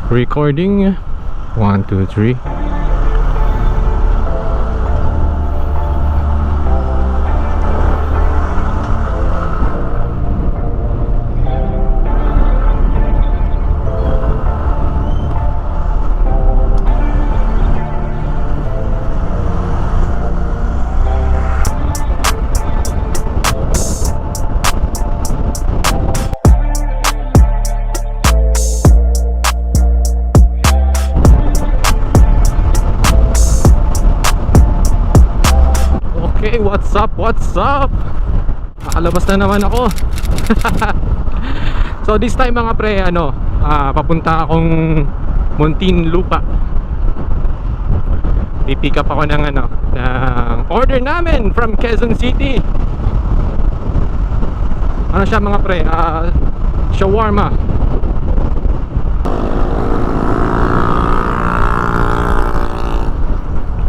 Recording 1, 2, 3. Okay, what's up? What's up? Nakalabas na naman ako. So this time mga pre, papunta akong Muntinlupa. Pipick up ako ng ng order namin from Quezon City. Ano siya mga pre? Shawarma.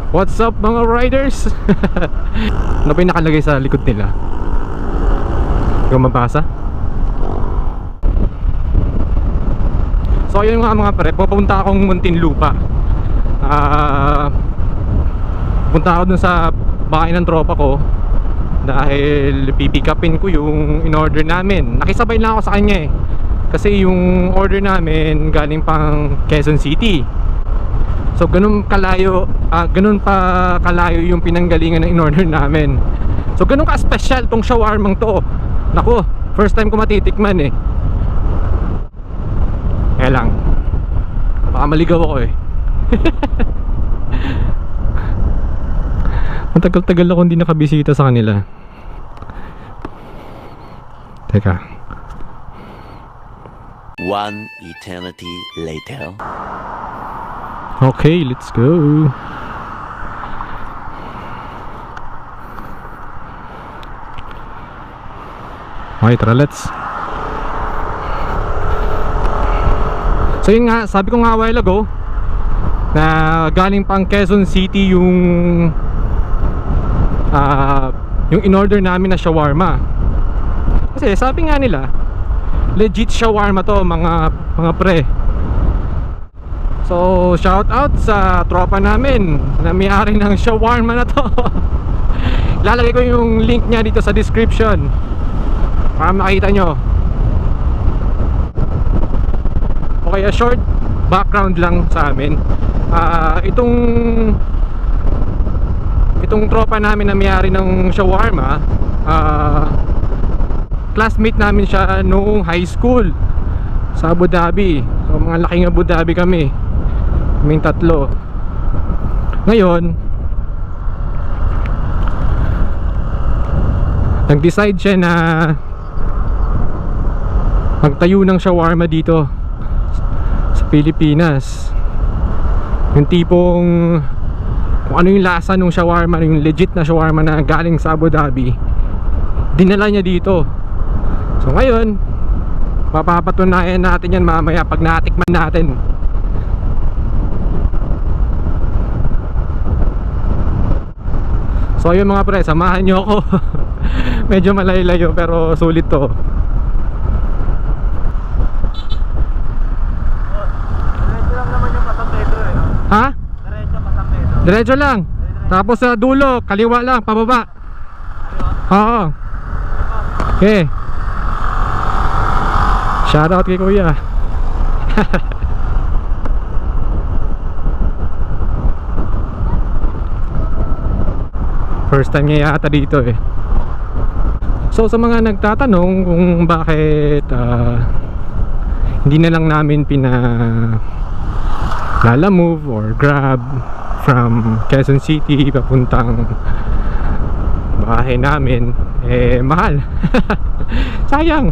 What's up mga riders? Ano ba yung nakalagay sa likod nila? Hindi ko mabasa. So yun nga mga pre, pupunta akong Muntinlupa. Pupunta ako dun sa bahay ng tropa ko dahil pipick upin ko yung in-order namin. Nakisabay lang ako sa kanya kasi yung order namin galing pang Quezon City. So ganun kalayo, ganun pa kalayo yung pinanggalingan ng in-order namin. So ganun ka-special tong shawarmang to. Naku, first time ko matitikman Kaya lang, baka maligaw ako Ang tagal-tagal ako hindi nakabisita sa kanila. Teka. One eternity later. Okay, let's go. Okay, tara, let's. So yun nga, sabi ko nga a while ago na galing pang Quezon City yung in-order namin na shawarma. Kasi sabi nga nila legit shawarma to mga pre. So shout out sa tropa namin na may-ari ng shawarma na to. Lalagay ko yung link niya dito sa description para makita nyo. Okay, a short background lang sa amin. Itong tropa namin na may-ari ng shawarma, classmate namin siya noong high school sa Abu Dhabi. So mga laking Abu Dhabi kami, kaming tatlo. Ngayon nag-decide siya na magtayo ng shawarma dito sa Pilipinas. Yung tipong kung ano yung lasa ng shawarma, yung legit na shawarma na galing sa Abu Dhabi, dinala niya dito. So ngayon papapatunayan natin yan mamaya pag natikman natin. So yun mga pre, samahan nyo ako. Medyo malayo pero sulit to. Diretso lang naman yung Pasang no? Ha? Diretso Pasang Diretso lang. Tapos sa dulo, kaliwa lang, pababa. Oo. Okay. Shoutout kay kuya. First time niya yata dito So sa mga nagtatanong kung bakit hindi na lang namin Lala move or grab from Quezon City papuntang bahay namin, mahal. sayang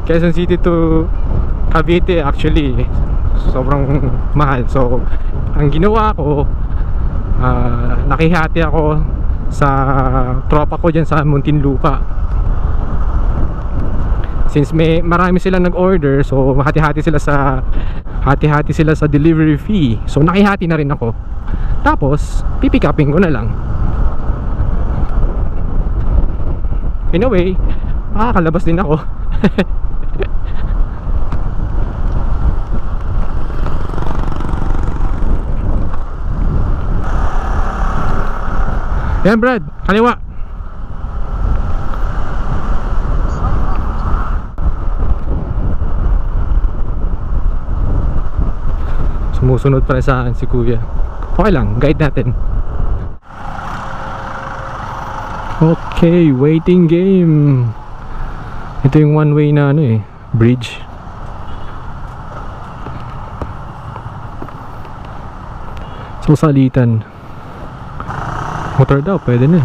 Quezon City to Cavite actually sobrang mahal. So ang ginawa ko, nakihati ako sa tropa ko dyan sa Muntinlupa. Since marami silang nag-order, so hati-hati sila sa delivery fee. So nakihati na rin ako. Tapos pipick upin ko na lang. In a way, makakalabas din ako. Yan Brad, kaliwa. Sumusunod pa rin sa akin si kuya. Okay lang, guide natin. Okay, waiting game. Ito yung one way na ano bridge. So salitan. Motor daw, pwede na.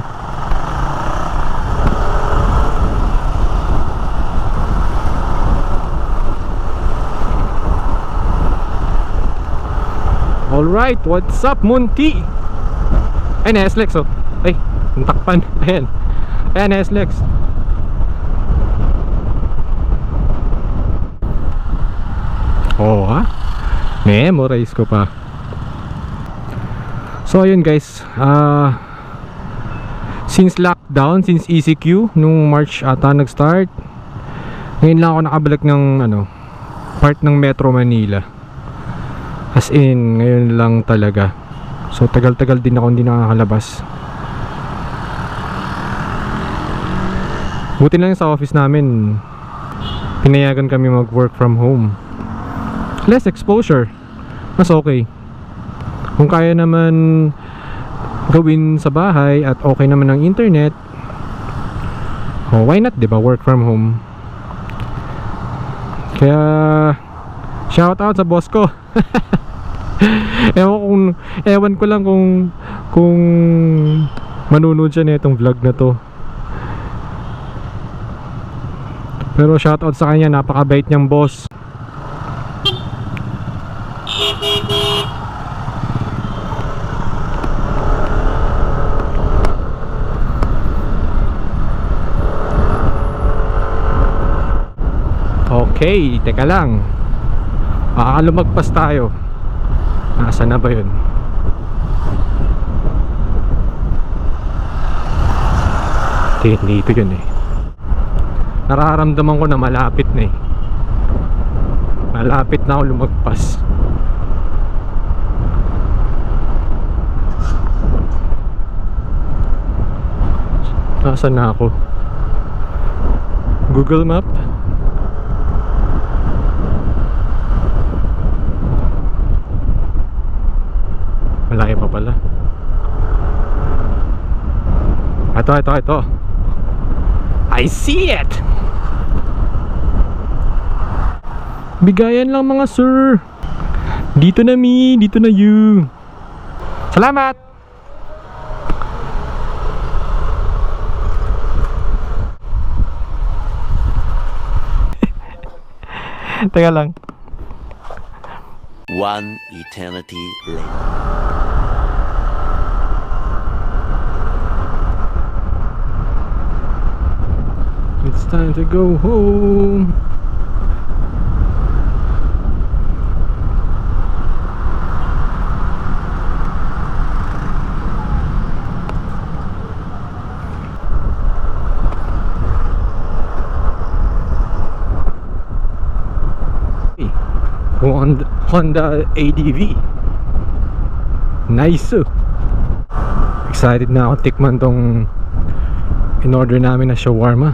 Alright, what's up Munti? Ay, na-SLEX oh. Ay, takpan. Ayan. Ayan, na-SLEX. Oo ha? Memorize ko pa. So ayun guys, since lockdown, since ECQ nung March ata nag-start, ngayon lang ako nakabalik ng part ng Metro Manila. As in, ngayon lang talaga. So tagal-tagal din ako hindi nakakalabas. Buti lang sa office namin, pinayagan kami mag-work from home. Less exposure, mas okay. Kung kaya naman gawin sa bahay at okay naman ang internet, oh, why not, diba? Work from home. Kaya shout out sa boss ko. Ewan ko lang kung manunod siya nitong vlog na to. Pero shout out sa kanya, napakabait niyang boss. Okay, teka lang. Baka lumagpas tayo. Nasaan na ba yun? Dito yun eh. Nararamdaman ko na malapit na eh. Malapit na ako lumagpas. Nasaan na ako? Google Map? Malaki pa pala. Ito. I see it! Bigayan lang mga sir. Dito na me, dito na you. Salamat! Teka lang. One eternity later. It's time to go home. Honda ADV. Nice. Excited na ako tikman tong in-order namin na shawarma.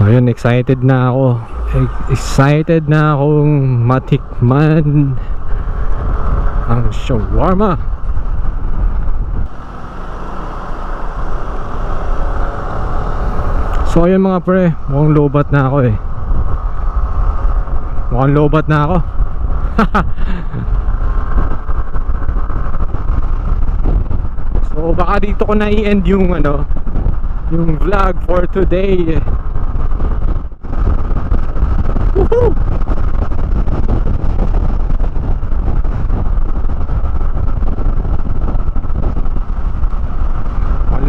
Ayun, excited na ako. Excited na akong matikman ang shawarma. So ayun mga pre, mukhang lobat na ako eh. Mukhang lobat na ako. So baka dito ko na i-end yung yung vlog for today. Woohoo!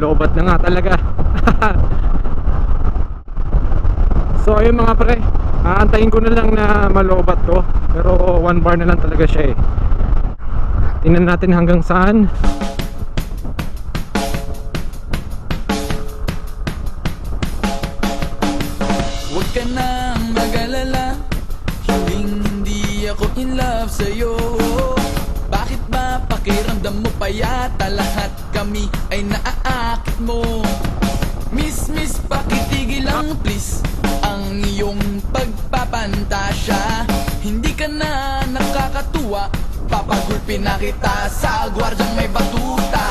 Lobat na nga talaga. So ayun mga pre, aantayin ko na lang na malobat to. Pero 1 bar na lang talaga siya eh. Tingnan natin hanggang saan. in love sa'yo. Bakit ba pakiramdam mo pa yata lahat kami ay naaakit mo? Miss, pakitigil lang please ang iyong pagpapantasya. Hindi ka na nakakatuwa, papagulpin na kita sa gwardyang may batuta.